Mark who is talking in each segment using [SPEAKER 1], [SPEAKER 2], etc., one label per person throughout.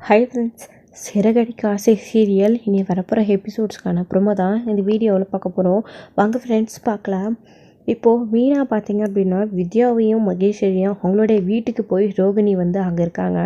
[SPEAKER 1] Hi friends, Siragadikka ஆசை serial இனி வரப்போகிற எபிசோட்ஸ்க்கான ப்ரோமோ தான் இந்த வீடியோவில் பார்க்க போகிறோம். வாங்க ஃப்ரெண்ட்ஸ் பார்க்கலாம். இப்போது மீனா பார்த்திங்க அப்படின்னா வித்யாவையும் மகேஸ்வரியும் அவங்களுடைய வீட்டுக்கு போய் ரோகிணி வந்து அங்கே இருக்காங்க.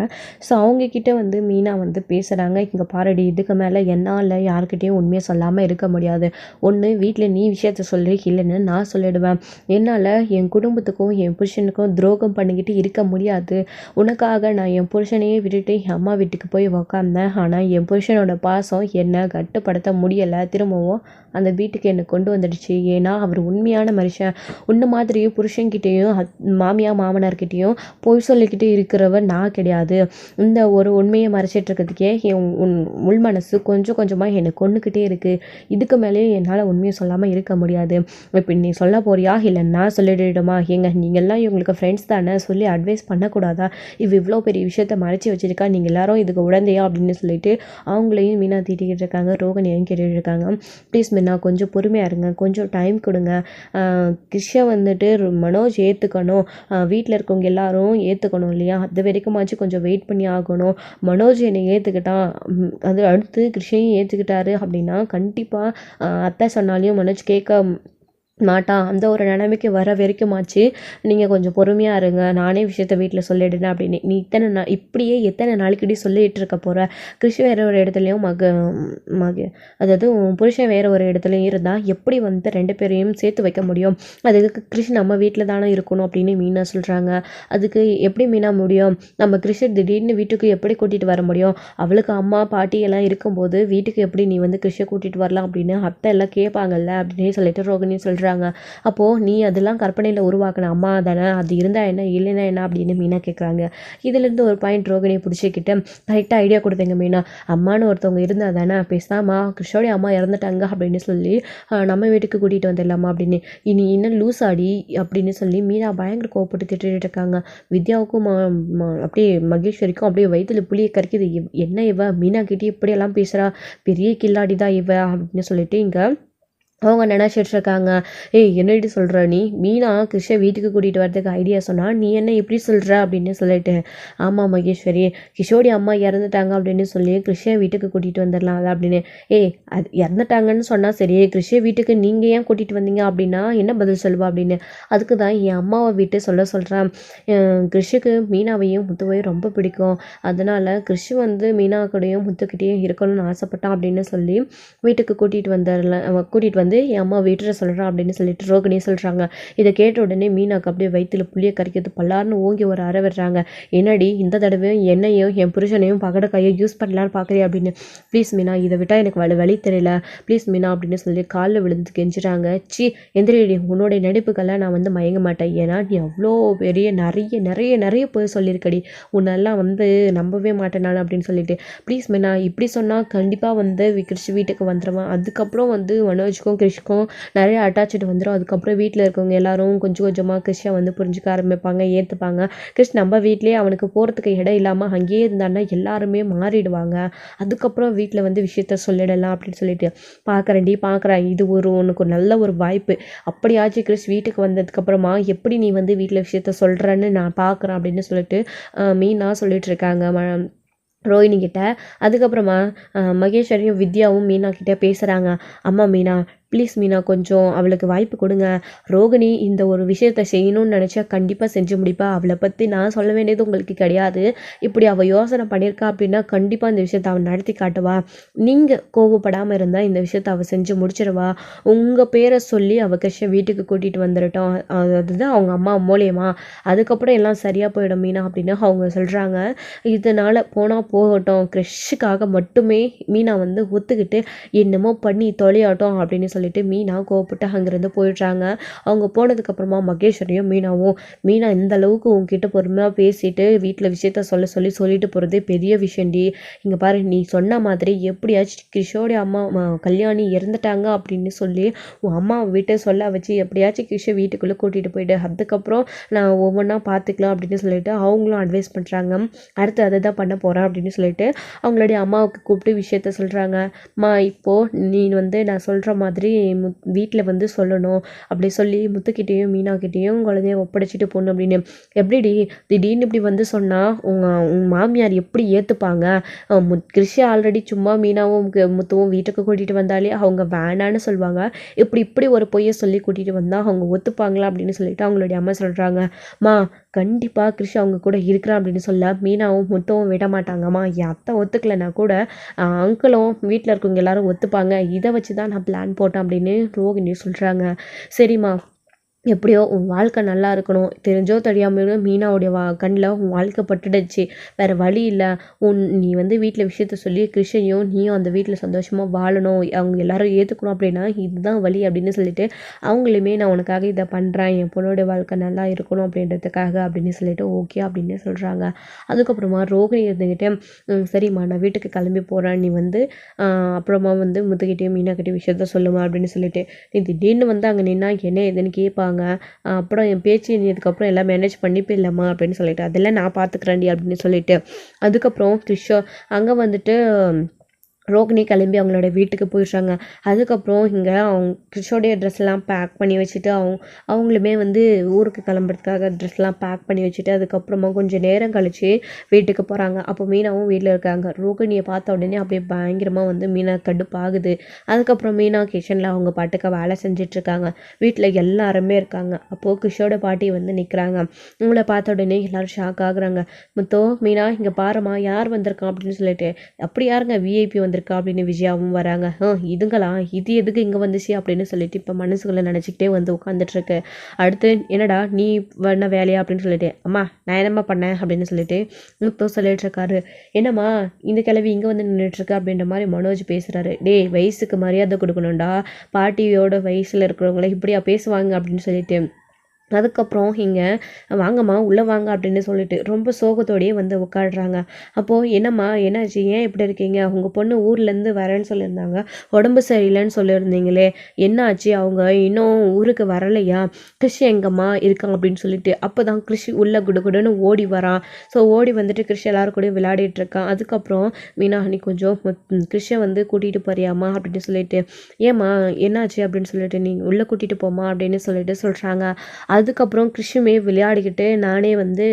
[SPEAKER 1] ஸோ அவங்கக்கிட்ட வந்து மீனா வந்து பேசுகிறாங்க. இங்கே பாருடி, இதுக்கு மேலே என்னால் யாருக்கிட்டேயும் உண்மையை சொல்லாமல் இருக்க முடியாது. ஒன்று வீட்டில் நீ விஷயத்த சொல்லி, இல்லைன்னு நான் சொல்லிடுவேன். என்னால் என் குடும்பத்துக்கும் என் புருஷனுக்கும் துரோகம் பண்ணிக்கிட்டு இருக்க முடியாது. உனக்காக நான் என் புருஷனையே விட்டுட்டு என் அம்மா வீட்டுக்கு போய் உக்காந்தேன். ஆனால் என் புருஷனோட பாசம் என்னை கட்டுப்படுத்த முடியலை. திரும்பவும் அந்த வீட்டுக்கு என்னை கொண்டு வந்துடுச்சு. ஏன்னா அவர் உண்மையான மனுஷன். உன்ன மாதிரியும் புருஷன்கிட்டையும் மாமியார் மாமனார்கிட்டையும் பொய் சொல்லிக்கிட்டு இருக்கிறவன் நான் கிடையாது. இந்த ஒரு உண்மையை மறைச்சிட்டு இருக்கிறதுக்கே என் உள் மனசு கொஞ்சம் கொஞ்சமாக என்னை கொண்டுக்கிட்டே இருக்குது. இதுக்கு மேலே என்னால் உண்மையை சொல்லாமல் இருக்க முடியாது. இப்போ நீ சொல்ல போறியா, இல்லை நான் சொல்லிடுமா? நீங்கள்லாம் இவங்களுக்கு ஃப்ரெண்ட்ஸ் தானே, சொல்லி அட்வைஸ் பண்ணக்கூடாதா? இவ்வளோ பெரிய விஷயத்த மறைச்சி வச்சிருக்கா, நீங்கள் எல்லாரும் இதுக்கு உடந்தையா அப்படின்னு சொல்லிட்டு அவங்களையும் மீனா தீட்டிக்கிட்டு இருக்காங்க. ரோகிணியையும் கேட்டுட்டு இருக்காங்க. ப்ளீஸ் மீனா, கொஞ்சம் பொறுமையாக இருங்க, கொஞ்சம் டைம் கொடுங்க. கிருஷ்ண வந்துட்டு மனோஜ் ஏற்றுக்கணும், வீட்டில் இருக்கவங்க எல்லாரும் ஏற்றுக்கணும் இல்லையா? அது வரைக்குமாச்சு கொஞ்சம் வெயிட் பண்ணி ஆகணும். மனோஜ் என்னை ஏற்றுக்கிட்டான், அது அடுத்து கிருஷ்ணையும் ஏற்றுக்கிட்டாரு அப்படின்னா கண்டிப்பாக அத்தை சொன்னாலையும் மனோஜ் கேட்க மாட்டான். அந்த ஒரு நிலைமைக்கு வர வரைக்குமாச்சு நீங்கள் கொஞ்சம் பொறுமையாக இருங்க, நானே விஷயத்த வீட்டில் சொல்லிடுறேன் அப்படின்னு. நீ இப்படியே எத்தனை நாளைக்குடி சொல்லிகிட்டு இருக்க போகிற? கிருஷ்ண வேறு ஒரு இடத்துலையும் அதாவது உன் புருஷன் வேறு ஒரு இடத்துலையும் இருந்தால் எப்படி வந்து ரெண்டு பேரையும் சேர்த்து வைக்க முடியும்? அதுக்கு கிருஷ்ணன் நம்ம வீட்டில் தானே இருக்கணும் அப்படின்னு மீனா சொல்கிறாங்க. அதுக்கு எப்படி மீனா முடியும்? நம்ம கிருஷ்ணன் திடீர்னு வீட்டுக்கு எப்படி கூட்டிகிட்டு வர முடியும்? அவளுக்கு அம்மா பாட்டி எல்லாம் இருக்கும்போது வீட்டுக்கு எப்படி நீ வந்து கிருஷ்ண கூட்டிகிட்டு வரலாம் அப்படின்னு அத்தை எல்லாம் கேட்பாங்கல்ல அப்படின்னு சொல்லிட்டு ரோகிணி சொல்கிறாங்க. அப்போது நீ அதெல்லாம் கற்பனையில் உருவாக்கின அம்மா தானே, அது இருந்தால் என்ன இல்லைன்னா என்ன அப்படின்னு மீனா கேட்குறாங்க. இதுலேருந்து ஒரு பாயிண்ட் ரோகிணியை பிடிச்சிக்கிட்டு கரெக்டாக ஐடியா கொடுத்தீங்க மீனா. அம்மானு ஒருத்தவங்க இருந்தால் தானே, பேசாமா கிருஷ்ணோடைய அம்மா இறந்துட்டாங்க அப்படின்னு சொல்லி நம்ம வீட்டுக்கு கூட்டிகிட்டு வந்துடலாமா அப்படின்னு. இனி இன்னும் லூஸ் ஆடி அப்படின்னு சொல்லி மீனா பயங்கர கோவப்பட்டு திட்டிகிட்டு இருக்காங்க. வித்யாவுக்கும் அப்படியே மகேஸ்வரிக்கும் அப்படியே வயிற்றுல புளியை கறிக்குது. என்ன இவ மீனா கிட்டே இப்படியெல்லாம் பேசுகிறா, பெரிய கில்லாடி தான் இவ அப்படின்னு சொல்லிட்டு இங்கே அவங்க நினச்சிட்டு இருக்காங்க. ஏய், என்னடி சொல்கிற நீ? மீனா கிருஷ்ண வீட்டுக்கு கூட்டிகிட்டு வரதுக்கு ஐடியா சொன்னால் நீ என்ன இப்படி சொல்கிற அப்படின்னு சொல்லிட்டு. ஆமாம் மகேஸ்வரி, கிஷோடி அம்மா இறந்துட்டாங்க அப்படின்னு சொல்லி கிருஷ்ண வீட்டுக்கு கூட்டிகிட்டு வந்துடலாம் அது அப்படின்னு. ஏய், அது இறந்துட்டாங்கன்னு சொன்னால் சரி, கிருஷ்ண வீட்டுக்கு நீங்கள் ஏன் கூட்டிகிட்டு வந்தீங்க அப்படின்னா என்ன பதில் சொல்லுவா அப்படின்னு. அதுக்கு தான் என் அம்மாவை வீட்டு சொல்கிறேன். கிருஷ்ணுக்கு மீனாவையும் முத்துவையும் ரொம்ப பிடிக்கும். அதனால் கிருஷ்ண வந்து மீனா கூடயும் முத்துக்கிட்டேயும் இருக்கணும்னு ஆசைப்பட்டான் அப்படின்னு சொல்லி வீட்டுக்கு கூட்டிகிட்டு வந்து என் அம்மா வீட்டில் சொல்கிறான் அப்படின்னு சொல்லிட்டு ரோகிணி சொல்கிறாங்க. இதை கேட்ட உடனே மீனாக்கு அப்படியே வயிற்றுல புளியை கறிக்கிறது. பல்லார்னு ஓங்கி ஒரு அறை விடுறாங்க. என்னடி இந்த தடவையும் என்னையும் என் புருஷனையும் பகட கையை யூஸ் பண்ணலான்னு பார்க்குறேன் அப்படின்னு. ப்ளீஸ் மீனா, இதை விட்டால் எனக்கு வழி தெரியல, ப்ளீஸ் மீனா அப்படின்னு சொல்லி காலில் விழுந்து கெஞ்சுறாங்க. எந்திரடி, உன்னோடைய நடிப்புக்கெல்லாம் நான் வந்து மயங்க மாட்டேன். ஏன்னா நீ அவ்வளோ பெரிய நிறைய நிறைய நிறைய போய் சொல்லியிருக்கடி, உன்னெல்லாம் வந்து நம்பவே மாட்டேன் நான் அப்படின்னு சொல்லிட்டு. ப்ளீஸ் மீனா, இப்படி சொன்னால் கண்டிப்பாக வந்து கிருஷ்ண வீட்டுக்கு வந்துடுவேன். அதுக்கப்புறம் வந்து மனோஜ்க்கும் கிருஷ்க்கும் நிறைய அட்டாச்சு வந்துடும். அதுக்கப்புறம் வீட்டில் இருக்கவங்க எல்லாரும் கொஞ்சம் கொஞ்சமாக கிருஷ்ணை வந்து புரிஞ்சுக்க ஆரம்பிப்பாங்க, ஏற்றுப்பாங்க. கிருஷ்ண நம்ம வீட்லேயே அவனுக்கு போகிறதுக்கு இடம் இல்லாமல் அங்கேயே இருந்தான்னா எல்லாருமே மாறிடுவாங்க. அதுக்கப்புறம் வீட்டில் வந்து விஷயத்த சொல்லிடலாம் அப்படின்னு சொல்லிட்டு பார்க்குறேன். இது உனக்கு ஒரு நல்ல ஒரு வாய்ப்பு. அப்படியாச்சும் கிருஷ் வீட்டுக்கு வந்ததுக்கப்புறமா எப்படி நீ வந்து வீட்டில் விஷயத்த சொல்கிறேன்னு நான் பார்க்குறேன் அப்படின்னு சொல்லிட்டு மீனா சொல்லிட்டு இருக்காங்க ரோஹிணி கிட்ட. அதுக்கப்புறமா மகேஸ்வரியும் வித்யாவும் மீனா கிட்டே பேசுகிறாங்க. அம்மா மீனா, ப்ளீஸ் மீனா, கொஞ்சம் அவளுக்கு வாய்ப்பு கொடுங்க. ரோகிணி இந்த ஒரு விஷயத்தை செய்யணும்னு நினச்சா கண்டிப்பாக செஞ்சு முடிப்பா. அவளை பற்றி நான் சொல்ல வேண்டியது உங்களுக்கு கிடையாது. இப்படி அவள் யோசனை பண்ணியிருக்கா அப்படின்னா கண்டிப்பாக இந்த விஷயத்தை அவள் நடத்தி காட்டுவா. நீங்கள் கோவப்படாமல் இருந்தால் இந்த விஷயத்தை அவள் செஞ்சு முடிச்சிடுவா. உங்கள் பேரை சொல்லி அவள் கிருஷ்ண வீட்டுக்கு கூட்டிகிட்டு வந்துடட்டும், அதுதான் அவங்க அம்மா மூலியமா. அதுக்கப்புறம் எல்லாம் சரியாக போயிடும் மீனா அப்படின்னு அவங்க சொல்கிறாங்க. இதனால் போனால் போகட்டும், கிருஷ்ணுக்காக மட்டுமே மீனா வந்து ஒத்துக்கிட்டு என்னமோ பண்ணி தொலையாட்டும் அப்படின்னு சொல்லிட்டு மீனா கோவப்பட்டு அங்கேருந்து போயிடுறாங்க. அவங்க போனதுக்கப்புறமா மகேஸ்வரியும் மீனா இந்த அளவுக்கு உங்ககிட்ட பொறுமையாக பேசிட்டு வீட்டில் விஷயத்த சொல்லிட்டு போகிறதே பெரிய விஷயம்டி. இங்கே பாரு, நீ சொன்ன மாதிரி எப்படியாச்சும் கிஷோடைய அம்மா கல்யாணி இறந்துட்டாங்க அப்படின்னு சொல்லி உன் அம்மாவை வீட்டை சொல்ல வச்சு எப்படியாச்சும் கிஷ வீட்டுக்குள்ளே கூட்டிகிட்டு போயிட்டு அதுக்கப்புறம் நான் ஒவ்வொன்றா பார்த்துக்கலாம் அப்படின்னு சொல்லிட்டு அவங்களும் அட்வைஸ் பண்ணுறாங்க. அடுத்து அதை தான் பண்ண போகிறேன் அப்படின்னு சொல்லிட்டு அவங்களுடைய அம்மாவுக்கு கூப்பிட்டு விஷயத்த சொல்கிறாங்க. இப்போது நீ வந்து நான் சொல்கிற மாதிரி வீட்டில் வந்து சொல்லணும் அப்படி சொல்லி முத்துக்கிட்டேயும் மீனாக்கிட்டேயும் குழந்தைய ஒப்படைச்சிட்டு போகணும் அப்படின்னு. எப்படிடி திடீர்னு இப்படி வந்து சொன்னால் உங்கள் மாமியார் எப்படி ஏற்றுப்பாங்க? கிறிஷ் ஆல்ரெடி சும்மா மீனாவும் முத்துவும் வீட்டுக்கு கூட்டிகிட்டு வந்தாலே அவங்க வேணான்னு சொல்லுவாங்க. இப்படி ஒரு பொய்யை சொல்லி கூட்டிகிட்டு வந்தால் அவங்க ஒத்துப்பாங்களா அப்படின்னு சொல்லிட்டு அவங்களுடைய அம்மா சொல்கிறாங்க. மா கண்டிப்பாக கிறிஷ் அவங்க கூட இருக்கிறான் அப்படின்னு சொல்ல மீனாவும் முத்தவும் விட மாட்டாங்கம்மா. என் அத்தை ஒத்துக்கலைன்னா கூட அங்கிளும் வீட்டில் இருக்கவங்க எல்லாரும் ஒத்துப்பாங்க. இதை வச்சு தான் நான் பிளான் போட்டேன் அப்படின்னு ரோகிணி சொல்கிறாங்க. சரிம்மா எப்படியோ உன் வாழ்க்கை நல்லா இருக்கணும். தெரிஞ்சோ தெரியாமலோ மீனாவுடைய கண்ணில் உன் வாழ்க்கை பட்டுடுச்சு. வேறு வழி இல்லை. நீ வந்து வீட்டில் விஷயத்த சொல்லி கிருஷ்ணையும் நீயும் அந்த வீட்டில் சந்தோஷமாக வாழணும், அவங்க எல்லாரும் ஏற்றுக்கணும் அப்படின்னா இதுதான் வழி அப்படின்னு சொல்லிட்டு அவங்களுமே நான் உனக்காக இதை பண்ணுறேன், என் பொண்ணோடைய வாழ்க்கை நல்லா இருக்கணும் அப்படின்றதுக்காக அப்படின்னு சொல்லிட்டு ஓகே அப்படின்னு சொல்கிறாங்க. அதுக்கப்புறமா ரோகிணி இருந்துக்கிட்டே சரிம்மா நான் வீட்டுக்கு கிளம்பி போகிறேன், நீ வந்து அப்புறமா வந்து முத்துக்கிட்டேயும் மீனாக்கிட்டே விஷயத்த சொல்லுமா அப்படின்னு சொல்லிட்டு. நீ திடீர்னு வந்து அங்கே நின்னா என்ன ஏதுன்னு கேட்பாங்க. அப்புறம் என் பேச்சு இனியதுக்கப்புறம் எல்லாம் மேனேஜ் பண்ணிப்பே இல்லைம்மா அப்படின்னு சொல்லிட்டு அதெல்லாம் நான் பார்த்துக்கிறேன்டி அப்படின்னு சொல்லிட்டு அதுக்கப்புறம் கிறிஷோ அங்கே வந்துட்டு ரோகிணி கிளம்பி அவங்களோட வீட்டுக்கு போயிடுறாங்க. அதுக்கப்புறம் இங்கே அவங்க கிறிஷோடைய ட்ரெஸ்லாம் பேக் பண்ணி வச்சுட்டு அவங்களுமே வந்து ஊருக்கு கிளம்புறதுக்காக ட்ரெஸ்லாம் பேக் பண்ணி வச்சுட்டு அதுக்கப்புறமா கொஞ்சம் நேரம் கழித்து வீட்டுக்கு போகிறாங்க. அப்போ மீனாவும் வீட்டில் இருக்காங்க. ரோகிணியை பார்த்த உடனே அப்படியே பயங்கரமாக வந்து மீனா கடுப்பாகுது. அதுக்கப்புறம் மீனா கிச்சனில் அவங்க பாட்டுக்க வேலை செஞ்சிட்ருக்காங்க. வீட்டில் எல்லாருமே இருக்காங்க. அப்போது கிறிஷோட பாட்டி வந்து நிற்கிறாங்க. இவங்களை பார்த்த உடனே எல்லோரும் ஷாக் ஆகுறாங்க. முத்தோ மீனா இங்கே பாருமா யார் வந்திருக்கான் அப்படின்னு சொல்லிட்டு. அப்படி யாருங்க விஐபி வந்திருக்கா அப்படின்னு விஜயாவும் வராங்க. இதுங்களா இது எதுக்கு இங்கே வந்துச்சு அப்படின்னு சொல்லிட்டு இப்போ மனசுக்குள்ளே நினச்சிக்கிட்டே வந்து உட்காந்துட்ருக்கு. அடுத்து என்னடா நீ பண்ண வேலையா அப்படின்னு சொல்லிட்டு அம்மா நான் என்னம்மா பண்ணேன் அப்படின்னு சொல்லிட்டு முத்தோ சொல்லிட்டு இருக்காரு. என்னம்மா இந்த கிழவி இங்கே வந்து நின்றுட்டுருக்கு அப்படின்ற மாதிரி மனோஜ் பேசுகிறாரு. டேய் வயசுக்கு மரியாதை கொடுக்கணும்டா, பாட்டியோட வயசில் இருக்கிறவங்கள இப்படியா பேசுவாங்க அப்படின்னு சொல்லிட்டு. அதுக்கப்புறம் இங்கே வாங்கம்மா உள்ளே வாங்க அப்படின்னு சொல்லிட்டு ரொம்ப சோகத்தோடையே வந்து உட்காடுறாங்க. அப்போது என்னம்மா என்னாச்சு, ஏன் இப்படி இருக்கீங்க? உங்கள் பொண்ணு ஊர்லேருந்து வரேன்னு சொல்லியிருந்தாங்க, உடம்பு சரியில்லைன்னு சொல்லியிருந்தீங்களே, என்னாச்சு? அவங்க இன்னும் ஊருக்கு வரலையா? கிறிஷ் எங்கம்மா இருக்காங்க அப்படின்னு சொல்லிட்டு அப்போ தான் கிறிஷ் உள்ளே குடுகுடுன்னு ஓடி வரான். ஸோ ஓடி வந்துட்டு கிறிஷ் எல்லாரும் கூட விளையாடிட்டு இருக்கான். அதுக்கப்புறம் மீனா நீ கொஞ்சம் கிறிஷை வந்து கூட்டிகிட்டு போறியாம்மா அப்படின்னு சொல்லிட்டு. ஏம்மா என்னாச்சு அப்படின்னு சொல்லிட்டு நீ உள்ளே கூட்டிகிட்டு போமா அப்படின்னு சொல்லிட்டு சொல்கிறாங்க. அதுக்கப்புறம் கிறிஷுமே விளையாடிக்கிட்டு நானே வந்து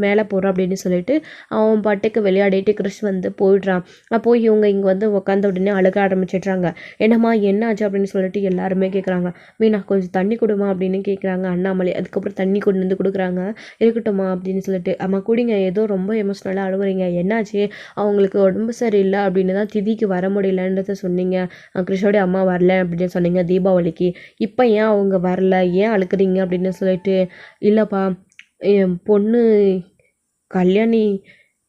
[SPEAKER 1] மேலே போகிறேன் அப்படின்னு சொல்லிட்டு அவன் பாட்டுக்கு விளையாடிட்டு கிறிஷ் வந்து போயிடுறான். அப்போது இவங்க இங்கே வந்து உட்காந்த உடனே அழுக ஆரம்பிச்சிடுறாங்க. என்னம்மா என்னாச்சு அப்படின்னு சொல்லிட்டு எல்லாருமே கேட்குறாங்க. மீனா கொஞ்சம் தண்ணி கொடுமா அப்படின்னு கேட்குறாங்க அண்ணாமலை. அதுக்கப்புறம் தண்ணி கொண்டு வந்து கொடுக்குறாங்க. இருக்கட்டும்மா அப்படின்னு சொல்லிட்டு அம்மா குடிங்க, ஏதோ ரொம்ப எமோஷ்னலாக அழுகுறீங்க, என்னாச்சு? அவங்களுக்கு உடம்பு சரியில்லை அப்படின்னு தான் திதிக்கு வர முடியலன்றத சொன்னீங்க, கிறிஷோடைய அம்மா வரல அப்படின்னு சொன்னீங்க தீபாவளிக்கு, இப்போ ஏன் அவங்க வரல, ஏன் அழுக்குறீங்க அப்படின்னு சொல்லிட்டு. இல்லைப்பா என் பொண்ணு கல்யாணி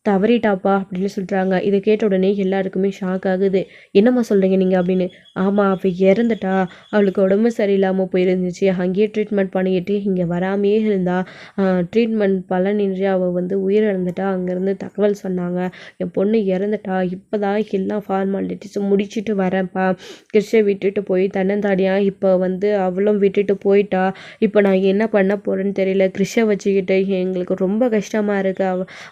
[SPEAKER 1] தவறிட்டாப்பா அப்படின்னு சொல்கிறாங்க. இதை கேட்ட உடனே எல்லாருக்குமே ஷாக் ஆகுது. என்னம்மா சொல்கிறீங்க நீங்கள் அப்படின்னு. ஆமாம் அவள் இறந்துட்டா, அவளுக்கு உடம்பு சரியில்லாமல் போயிருந்துச்சு, அங்கேயே ட்ரீட்மெண்ட் பண்ணிக்கிட்டு இங்கே வராமையே இருந்தா, ட்ரீட்மெண்ட் பலனின்றி அவள் வந்து உயிரிழந்துட்டா, அங்கேருந்து தகவல் சொன்னாங்க, என் பொண்ணு இறந்துட்டா, இப்போ தான் எல்லாம் ஃபார்மாலிட்டிஸும் முடிச்சுட்டு வரேன்ப்பா, கிறிஷை விட்டுட்டு போய் தன்னந்தாடியாக இப்போ வந்து அவளும் விட்டுட்டு போயிட்டா, இப்போ நான் என்ன பண்ண போகிறேன்னு தெரியல, கிறிஷை வச்சுக்கிட்டு எங்களுக்கு ரொம்ப கஷ்டமாக இருக்கு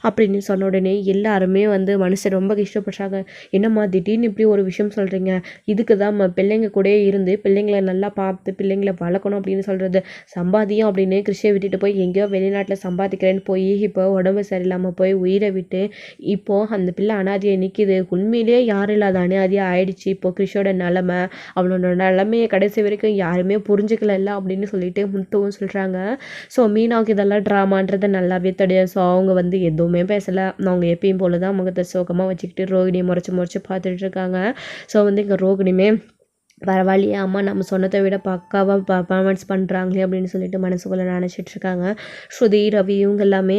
[SPEAKER 1] அப்படின்னு சொன்ன உடனே எல்லாருமே வந்து மனசை ரொம்ப கஷ்டப்படுறாங்க. என்னம்மா திடீர்னு இப்படி ஒரு விஷயம் சொல்கிறீங்க? இதுக்கு தான் பிள்ளைங்க கூட இருந்து பிள்ளைங்களை நல்லா பார்த்து பிள்ளைங்களை வளர்க்கணும் அப்படின்னு சொல்கிறது. சம்பாதியம் அப்படின்னு கிறிஷை விட்டுட்டு போய் எங்கேயோ வெளிநாட்டில் சம்பாதிக்கிறேன்னு போய் இப்போ உடம்பு சரியில்லாமல் போய் உயிரை விட்டு இப்போது அந்த பிள்ளை அனாதியை நிற்கிது. உண்மையிலேயே யாரும் இல்லாத அனாதியாக ஆயிடுச்சு இப்போ கிறிஷோட நிலமை. அவனோட நிலமையை கடைசி வரைக்கும் யாருமே புரிஞ்சுக்கல அப்படின்னு சொல்லிட்டு முத்துவும் சொல்கிறாங்க. ஸோ மீனாவுக்கு இதெல்லாம் ட்ராமான்றது நல்லாவே தெரியும். ஸோ அவங்க வந்து எதுவுமே பேசலை. அவங்க எப்பயும் போல தான் முகத்தை சோகமாக வச்சுக்கிட்டு ரோகிணியை முறைச்சி பார்த்துட்டு இருக்காங்க. ஸோ வந்து இங்கே ரோகிணியுமே பரவாயில்லையா அம்மா நம்ம சொன்னதை விட பக்காவாக பர்ஃபார்மன்ஸ் பண்ணுறாங்களே அப்படின்னு சொல்லிட்டு மனசுக்குள்ளே நினச்சிட்ருக்காங்க. ஸ்ருதி ரவி இவங்க எல்லாமே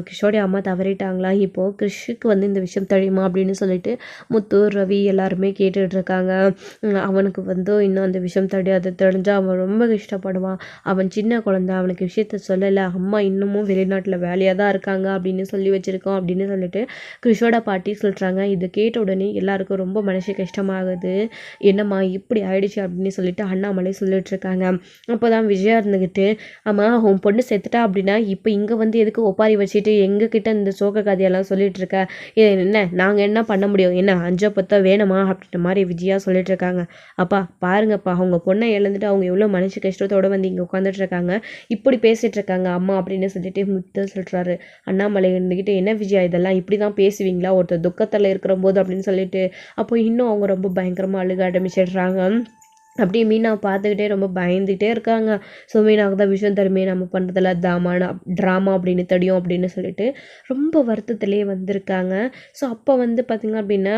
[SPEAKER 1] கிஷோடைய அம்மா தவறிட்டாங்களா, இப்போது கிறிஷுக்கு வந்து இந்த விஷயம் தெரியுமா அப்படின்னு சொல்லிட்டு முத்து ரவி எல்லாருமே கேட்டுட்ருக்காங்க. அவனுக்கு வந்து இன்னும் அந்த விஷயம் தெரியாது, தெரிஞ்சால் அவன் ரொம்ப கஷ்டப்படுவான், அவன் சின்ன குழந்தை, அவனுக்கு விஷயத்த சொல்லலை, அம்மா இன்னமும் வெளிநாட்டில் வேலையாக தான் இருக்காங்க அப்படின்னு சொல்லி வச்சுருக்கோம் அப்படின்னு சொல்லிட்டு கிறிஷோட பாட்டி சொல்கிறாங்க. இதை கேட்ட உடனே எல்லாருக்கும் ரொம்ப மனசு கஷ்டமாகுது. என்னம்மா என்னம்மா இப்படி ஆயிடுச்சு அப்படின்னு சொல்லிட்டு அண்ணாமலை சொல்லிட்டு இருக்காங்க. அப்போ தான் விஜயா இருந்துக்கிட்டு, ஆமாம் உன் பொண்ணு செத்துட்டா அப்படின்னா இப்போ இங்கே வந்து எதுக்கு ஒப்பாரி வச்சுட்டு எங்ககிட்ட இந்த சோக கதையெல்லாம் சொல்லிட்டு இருக்க, இது என்ன நாங்கள் என்ன பண்ண முடியும், என்ன அஞ்சோ பத்தோ வேணுமா அப்படின்ற மாதிரி விஜயா சொல்லிட்டு இருக்காங்க. அப்பா பாருங்கப்பா, அவங்க பொண்ணை இழந்துட்டு அவங்க எவ்வளோ மனசு கஷ்டத்தோடு வந்து இங்கே உட்காந்துட்டு இருக்காங்க, இப்படி பேசிட்டு இருக்காங்க அம்மா அப்படின்னு சொல்லிட்டு முத்து சொல்கிறாரு. அண்ணாமலை இருந்துக்கிட்டு, என்ன விஜயா இதெல்லாம் இப்படி தான் பேசுவீங்களா ஒருத்தர் துக்கத்தில் இருக்கிற போது அப்படின்னு சொல்லிட்டு, அப்போ இன்னும் அவங்க ரொம்ப பயங்கரமாக அழுக ஆரம்பிச்சிடுறாங்க. அப்படியே மீனாவை பார்த்துக்கிட்டே ரொம்ப பயந்துகிட்டே இருக்காங்க. ஸோ மீனாவுக்கு தான் விஷயம் தெரியுமே நம்ம பண்ணுறதில்ல ட்ராமா அப்படின்னு தெரியும் அப்படின்னு சொல்லிட்டு ரொம்ப வருத்தத்திலே வந்திருக்காங்க. ஸோ அப்போ வந்து பார்த்திங்க அப்படின்னா,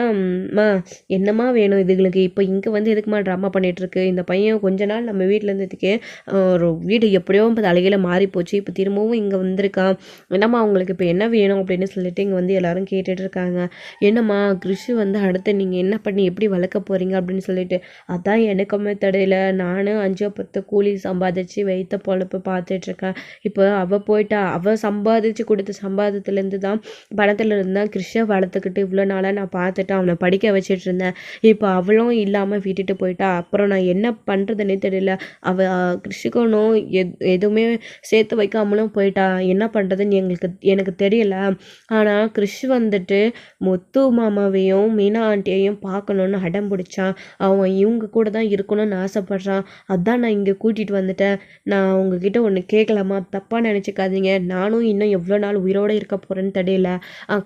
[SPEAKER 1] மா என்னம்மா வேணும் இதுகளுக்கு, இப்போ இங்கே வந்து எதுக்குமா ட்ராமா பண்ணிகிட்ருக்கு, இந்த பையன் கொஞ்ச நாள் நம்ம வீட்டில் இருந்ததுக்கே ஒரு வீடு எப்படியோ இப்போ தலைகையில் மாறி போச்சு, இப்போ திரும்பவும் இங்கே வந்திருக்கான், என்னம்மா அவங்களுக்கு இப்போ என்ன வேணும் அப்படின்னு சொல்லிட்டு இங்கே வந்து எல்லோரும் கேட்டுட்டு இருக்காங்க. என்னம்மா கிறிஷு வந்து அடுத்து நீங்கள் என்ன பண்ணி எப்படி வளர்க்க போகிறீங்க அப்படின்னு சொல்லிட்டு, அதான் எனக்குமே தடையில் நானும் 5-10 கூலி சம்பாதிச்சு வைத்த பொழப்பு பார்த்துட்ருக்கேன். இப்போ அவள் போயிட்டா, அவள் சம்பாதிச்சு கொடுத்த சம்பாதத்துலேருந்து தான் பணத்துலேருந்து தான் கிறிஷை வளர்த்துக்கிட்டு இவ்வளோ நாளாக நான் பார்த்துட்டு அவனை படிக்க வச்சிட்டு இருந்தேன். இப்போ அவளும் இல்லாமல் விட்டுட்டு போயிட்டா, அப்புறம் நான் என்ன பண்ணுறதுன்னே தெரியல. அவள் கிறிஷுக்கணும் எதுவுமே சேர்த்து வைக்காமலும் போயிட்டா, என்ன பண்ணுறதுன்னு எனக்கு தெரியல. ஆனால் கிறிஷ் வந்துட்டு முத்து மாமாவையும் மீனா ஆண்டியையும் பார்க்கணுன்னு அடம் பிடிச்சான். அவன் இவங்க கூட தான் இருக்கணும்னு ஆசைப்படுறான். அதான் நான் இங்கே கூட்டிகிட்டு வந்துட்டேன். நான் உங்ககிட்ட ஒன்று கேட்கலாமா, தப்பாக நினச்சிக்காதீங்க. நானும் இன்னும் எவ்வளோ நாள் உயிரோடு இருக்க போகிறேன்னு தெரியல.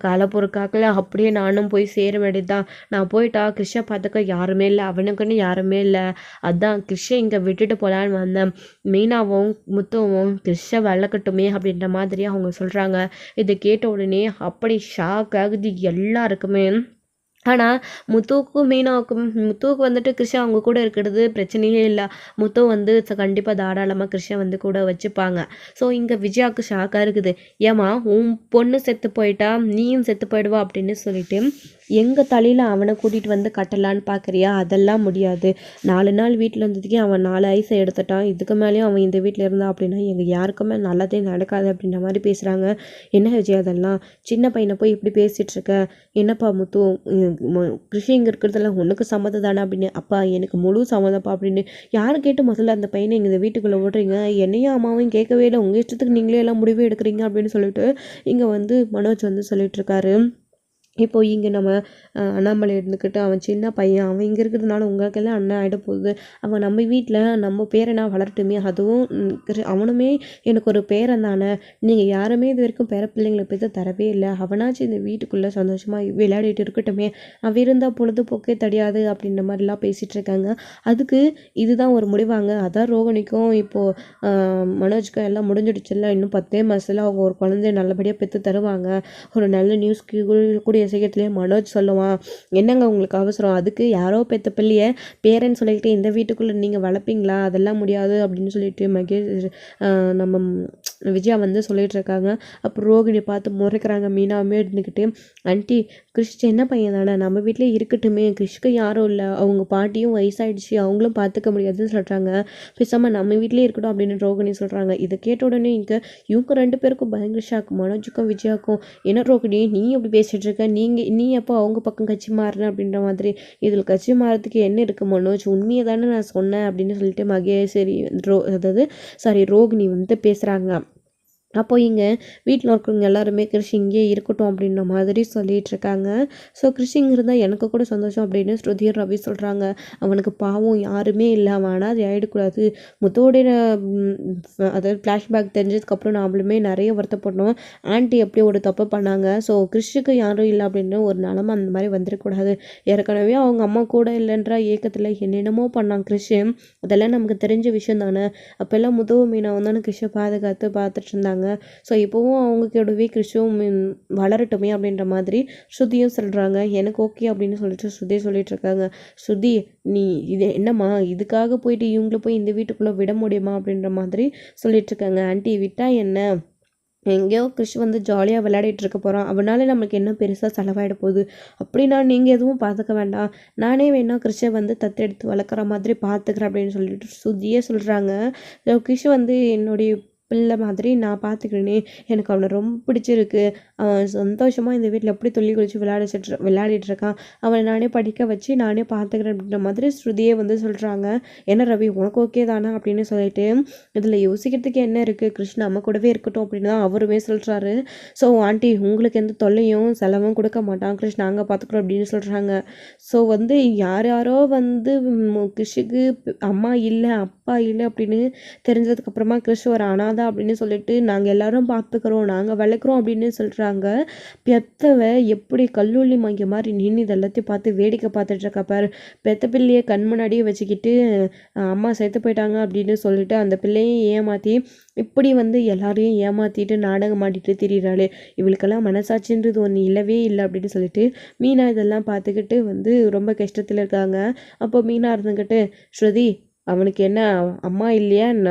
[SPEAKER 1] காலப்பொருட்காக்கில் அப்படியே நானும் போய் சேர வேண்டியதுதான். நான் போயிட்டா கிறிஷை பார்த்துக்க யாருமே இல்லை, அவனுக்குன்னு யாருமே இல்லை. அதான் கிறிஷை இங்கே விட்டுட்டு போகலான்னு வந்தேன். மீனாவும் முத்துவும் கிறிஷை வளர்க்கட்டுமே அப்படின்ற மாதிரி அவங்க சொல்கிறாங்க. இதை கேட்ட உடனே அப்படி ஷாக் ஆகுது எல்லாருக்குமே. ஆனால் முத்துவுக்கு வந்துட்டு கிருஷ்ணா அவங்க கூட இருக்கிறது பிரச்சனையே இல்லை. முத்து வந்து கண்டிப்பாக தாராளமாக கிருஷ்ணா வந்து கூட வச்சுப்பாங்க. ஸோ இங்கே விஜயாவுக்கு ஷாக்காக இருக்குது. ஏமா உன் பொண்ணு செத்து போயிட்டா நீயும் செத்து போயிடுவா அப்படின்னு சொல்லிட்டு எங்கள் தலையில் அவனை கூட்டிகிட்டு வந்து கட்டலான்னு பார்க்குறியா, அதெல்லாம் முடியாது. 4 நாள் வீட்டில் இருந்ததுக்கே அவன் 4 ஐஸை எடுத்துட்டான். இதுக்கு மேலேயும் அவன் இந்த வீட்டில் இருந்தான் அப்படின்னா எங்கள் யாருக்குமே நல்லதே நடக்காது அப்படின்ற மாதிரி பேசுகிறாங்க. என்ன விஜய் அதெல்லாம், சின்ன பையனை போய் இப்படி பேசிகிட்ருக்க, என்னப்பா முத்து கிருஷி இங்கே இருக்கிறதெல்லாம் உனக்கு சம்மதம் தானே அப்படின்னு. அப்பா எனக்கு முழு சம்மதப்பா அப்படின்னு. யாரை கேட்டு முதல்ல அந்த பையனை இங்கே இந்த வீட்டுக்குள்ளே விடுறீங்க, என்னையும் அம்மாவையும் கேட்கவே இல்லை, உங்கள் இஷ்டத்துக்கு நீங்களே எல்லாம் முடிவே எடுக்கிறீங்க அப்படின்னு சொல்லிட்டு இங்கே வந்து மனோஜ் வந்து சொல்லிட்டு இருக்காரு. இப்போ இங்கே நம்ம அண்ணாமலை இருந்துக்கிட்டு அவன் சின்ன பையன், அவன் இங்கே இருக்கிறதுனால உங்களுக்கெல்லாம் அண்ணன் ஆகிட போகுது, அவன் நம்ம வீட்டில் நம்ம பேரனா வளரட்டுமே, அதுவும் அவனுமே எனக்கு ஒரு பேரன் தானே, நீங்கள் யாருமே இது வரைக்கும் பேர பிள்ளைங்களை பற்றி தரவே இல்லை, அவனாச்சும் இந்த வீட்டுக்குள்ளே சந்தோஷமாக விளையாடிட்டு இருக்கட்டுமே, அவன் இருந்தால் பொழுதுபோக்கே தெரியாது அப்படின்ற மாதிரிலாம் பேசிகிட்டு இருக்காங்க. அதுக்கு இதுதான் ஒரு முடிவாங்க. அதான் ரோகிணிக்கும் இப்போது மனோஜ்க்கும் எல்லாம் முடிஞ்சிடுச்சுல்ல, இன்னும் 10 மாதத்தில் அவங்க ஒரு குழந்தைய நல்லபடியாக பெற்று தருவாங்க. ஒரு நல்ல நியூஸ்க்கு கூடிய சீக்கிரத்துலேயே மனோஜ் சொல்லுவான், என்னங்க உங்களுக்கு அவசரம், அதுக்கு யாரோ பெற்ற பிள்ளைய பேரன்னு சொல்லிக்கிட்டு இந்த வீட்டுக்குள்ளே நீங்கள் வளர்ப்பீங்களா, அதெல்லாம் முடியாது அப்படின்னு சொல்லிட்டு நம்ம விஜயா வந்து சொல்லிகிட்டு இருக்காங்க. அப்புறம் ரோகிணி பார்த்து முறைக்கிறாங்க. மீனாவுமே இருந்துக்கிட்டு, ஆண்டி கிறிஷ் சின்ன பையன் தானே, நம்ம வீட்டிலே இருக்கட்டுமே, கிறிஷ்க்கு யாரும் இல்லை, அவங்க பாட்டியும் வயசாகிடுச்சு, அவங்களும் பார்த்துக்க முடியாதுன்னு சொல்கிறாங்க, பேசாமல் நம்ம வீட்டிலே இருக்கட்டும் அப்படின்னு ரோகிணி சொல்கிறாங்க. இதை கேட்ட உடனே இங்கே இவங்க 2 பேருக்கும் பயங்கர ஷாக், மனோஜுக்கும் விஜயாவுக்கும். என்ன ரோகிணி நீ எப்படி பேசிகிட்டு இருக்க, நீ எப்போ அவங்க பக்கம் கட்சி மாறுன அப்படின்ற மாதிரி. இதில் கட்சி மாறதுக்கு என்ன இருக்குது மனோஜ், உண்மையை தானே நான் சொன்னேன் அப்படின்னு சொல்லிட்டு மகேஸ்வரி ரோகிணி வந்து பேசுகிறாங்க. அப்போ இங்கே வீட்டில் இருக்கிறவங்க எல்லாருமே கிருஷி இங்கே இருக்கட்டும் அப்படின்ற மாதிரி சொல்லிகிட்டு இருக்காங்க. ஸோ கிருஷிங்க இருந்தால் எனக்கு கூட சந்தோஷம் அப்படின்னு ஸ்ருதியும் ரவி சொல்கிறாங்க. அவனுக்கு பாவம் யாருமே இல்லை, அவன் ஆனால் அது ஆகிடக்கூடாது. முத்தோடைய அதாவது ஃப்ளாஷ்பேக் தெரிஞ்சதுக்கப்புறம் நாமளுமே நிறைய வருத்தப்படணும், ஆண்டி எப்படி ஒரு தப்பு பண்ணாங்க, ஸோ கிருஷிக்கு யாரும் இல்லை அப்படின்னு ஒரு நிலமை அந்த மாதிரி வந்துடக்கூடாது. ஏற்கனவே அவங்க அம்மா கூட இல்லைன்ற ஏக்கத்தில் என்னென்னமோ பண்ணாங்க கிருஷி, அதெல்லாம் நமக்கு தெரிஞ்ச விஷயம் தானே. அப்போல்லாம் முதுகு மீனை வந்தானு கிருஷை பார்த்துட்டு இருந்தாங்க. ஸோ இப்போவும் அவங்களுக்கூடவே கிருஷும் வளரட்டுமே அப்படின்ற மாதிரி ஸ்ருதியும் சொல்கிறாங்க. எனக்கு ஓகே அப்படின்னு சொல்லிட்டு ஸ்ருதி சொல்லிட்டு இருக்காங்க. ஸ்ருதி நீ இது என்னம்மா, இதுக்காக போயிட்டு இவங்கள போய் இந்த வீட்டுக்குள்ளே விட முடியுமா அப்படின்ற மாதிரி சொல்லிட்டு இருக்காங்க. ஆண்டி விட்டா என்ன, எங்கேயோ கிறிஷ் வந்து ஜாலியாக விளையாடிட்டு இருக்க போகிறான், அவனால நம்மளுக்கு என்ன பெருசாக செலவாயிட போகுது, அப்படின்னா நீங்கள் எதுவும் பார்த்துக்க வேண்டாம், நானே வேணா கிறிஷை வந்து தத்தெடுத்து வளர்க்குற மாதிரி பார்த்துக்கிறேன் அப்படின்னு சொல்லிட்டு ஸ்ருதியே சொல்கிறாங்க. கிறிஷ் வந்து என்னுடைய பிள்ளை மாதிரி நான் பார்த்துக்கிறேனே, எனக்கு அவனை ரொம்ப பிடிச்சிருக்கு, அவன் சந்தோஷமாக இந்த வீட்டில் எப்படி துள்ளி குளிச்சு விளையாடிட்டு இருக்கான், அவனை நானே படிக்க வச்சு நானே பார்த்துக்கிறேன் அப்படின்ற மாதிரி ஸ்ருதியே வந்து சொல்கிறாங்க. என்ன ரவி உனக்கு ஓகே தானே அப்படின்னு சொல்லிட்டு, இதில் யோசிக்கிறதுக்கு என்ன இருக்குது, கிருஷ்ணா அம்மா கூடவே இருக்கட்டும் அப்படின்னு தான் அவருமே சொல்கிறாரு. ஸோ ஆண்டி உங்களுக்கு எந்த தொல்லையும் செலவும் கொடுக்க மாட்டான், கிருஷ்ணா அங்கே பார்த்துக்குறோம் அப்படின்னு சொல்கிறாங்க. ஸோ வந்து யாரோ வந்து கிருஷுக்கு அம்மா இல்லை அப்பா இல்லை அப்படின்னு தெரிஞ்சதுக்கப்புறமா கிருஷ் ஒரு அனாதை அப்படின்னு சொல்லிட்டு நாங்கள் எல்லாரும் பார்த்துக்கிறோம், நாங்கள் வளர்க்குறோம் அப்படின்னு சொல்கிறாங்க. பெத்தவ எப்படி கல்லூலி மைய மாதிரி நின்று இது எல்லாத்தையும் பார்த்து வேடிக்கை பார்த்துட்டு இருக்கா பாரு. பெத்த பிள்ளையை கண் முன்னாடியே வச்சுக்கிட்டு அம்மா செத்து போயிட்டாங்க அப்படின்னு சொல்லிட்டு அந்த பிள்ளையும் ஏமாற்றி இப்படி வந்து எல்லாரையும் ஏமாற்றிட்டு நாடகம் ஆடிட்டு திரியிறாளே, இவளுக்கெல்லாம் மனசாட்சின்றது ஒன்று இல்லவே இல்லை அப்படின்னு சொல்லிட்டு மீனா இதெல்லாம் பார்த்துக்கிட்டு வந்து ரொம்ப கஷ்டத்தில் இருக்காங்க. அப்போ மீனா இருந்துக்கிட்டு, ஸ்ருதி அவனுக்கு என்ன அம்மா இல்லையா என்ன,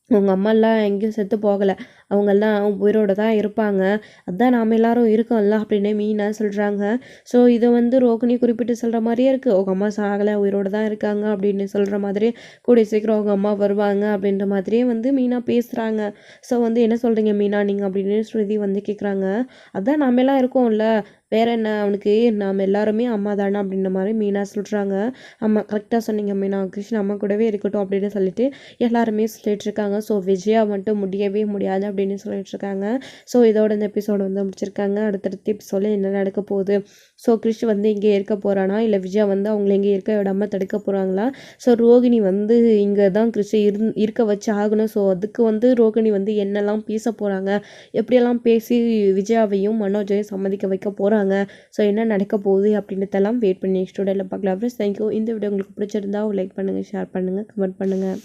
[SPEAKER 1] உங்கள் அம்மாலாம் எங்கேயும் செத்து போகலை, அவங்கெல்லாம் உயிரோடு தான் இருப்பாங்க, அதான் நாம் எல்லாரும் இருக்கோம்ல அப்படின்னு மீனா சொல்கிறாங்க. ஸோ இதை வந்து ரோகிணி குறிப்பிட்டு சொல்கிற மாதிரியே இருக்குது, உங்கள் அம்மா சாகலை உயிரோடு தான் இருக்காங்க அப்படின்னு சொல்கிற மாதிரி, கூடிய சீக்கிரம் அவங்க அம்மா வருவாங்க அப்படின்ற மாதிரியே வந்து மீனா பேசுகிறாங்க. ஸோ வந்து என்ன சொல்கிறீங்க மீனா நீங்கள் அப்படின்னு ஸ்ருதி வந்து கேட்குறாங்க. அதான் நாம எல்லாம் இருக்கோம்ல, வேற என்ன, அவனுக்கு நாம் எல்லாருமே அம்மா தானே அப்படின்ற மாதிரி மீனா சொல்கிறாங்க. அம்மா கரெக்டாக சொன்னீங்க மீனா, கிருஷ்ணன் அம்மா கூடவே இருக்கட்டும் அப்படின்னு சொல்லிட்டு எல்லாருமே சொல்லிட்டு இருக்காங்க. ஸோ விஜயா மட்டும் முடியவே முடியாது அப்படின்னு சொல்லிட்டு இருக்காங்க. ஸோ இதோட இந்த எபிசோடு வந்து முடிச்சிருக்காங்க. அடுத்தடுத்த எபிசோடில் என்ன நடக்க போகுது, ஸோ கிருஷ் வந்து இங்கே இருக்க போகிறானா இல்லை விஜயா வந்து அவங்கள இங்கே இருக்க விடாமல் தடுக்க போகிறாங்களா, ஸோ ரோகிணி வந்து இங்கே தான் கிருஷை இருக்க வச்சு ஆகணும், ஸோ அதுக்கு வந்து ரோகிணி வந்து என்னெல்லாம் பேச போகிறாங்க, எப்படியெல்லாம் பேசி விஜயாவையும் மனோஜையும் சம்மதிக்க வைக்க போகிறாங்க, ஸோ என்ன நடக்க போகுது அப்படின்றதெல்லாம் வெயிட் பண்ணி நெக்ஸ்ட் வீடியோவில் பார்க்கலாம். Friends thank you. இந்த வீடியோ உங்களுக்கு பிடிச்சிருந்தா லைக் பண்ணுங்கள், ஷேர் பண்ணுங்கள், கமெண்ட் பண்ணுங்கள்.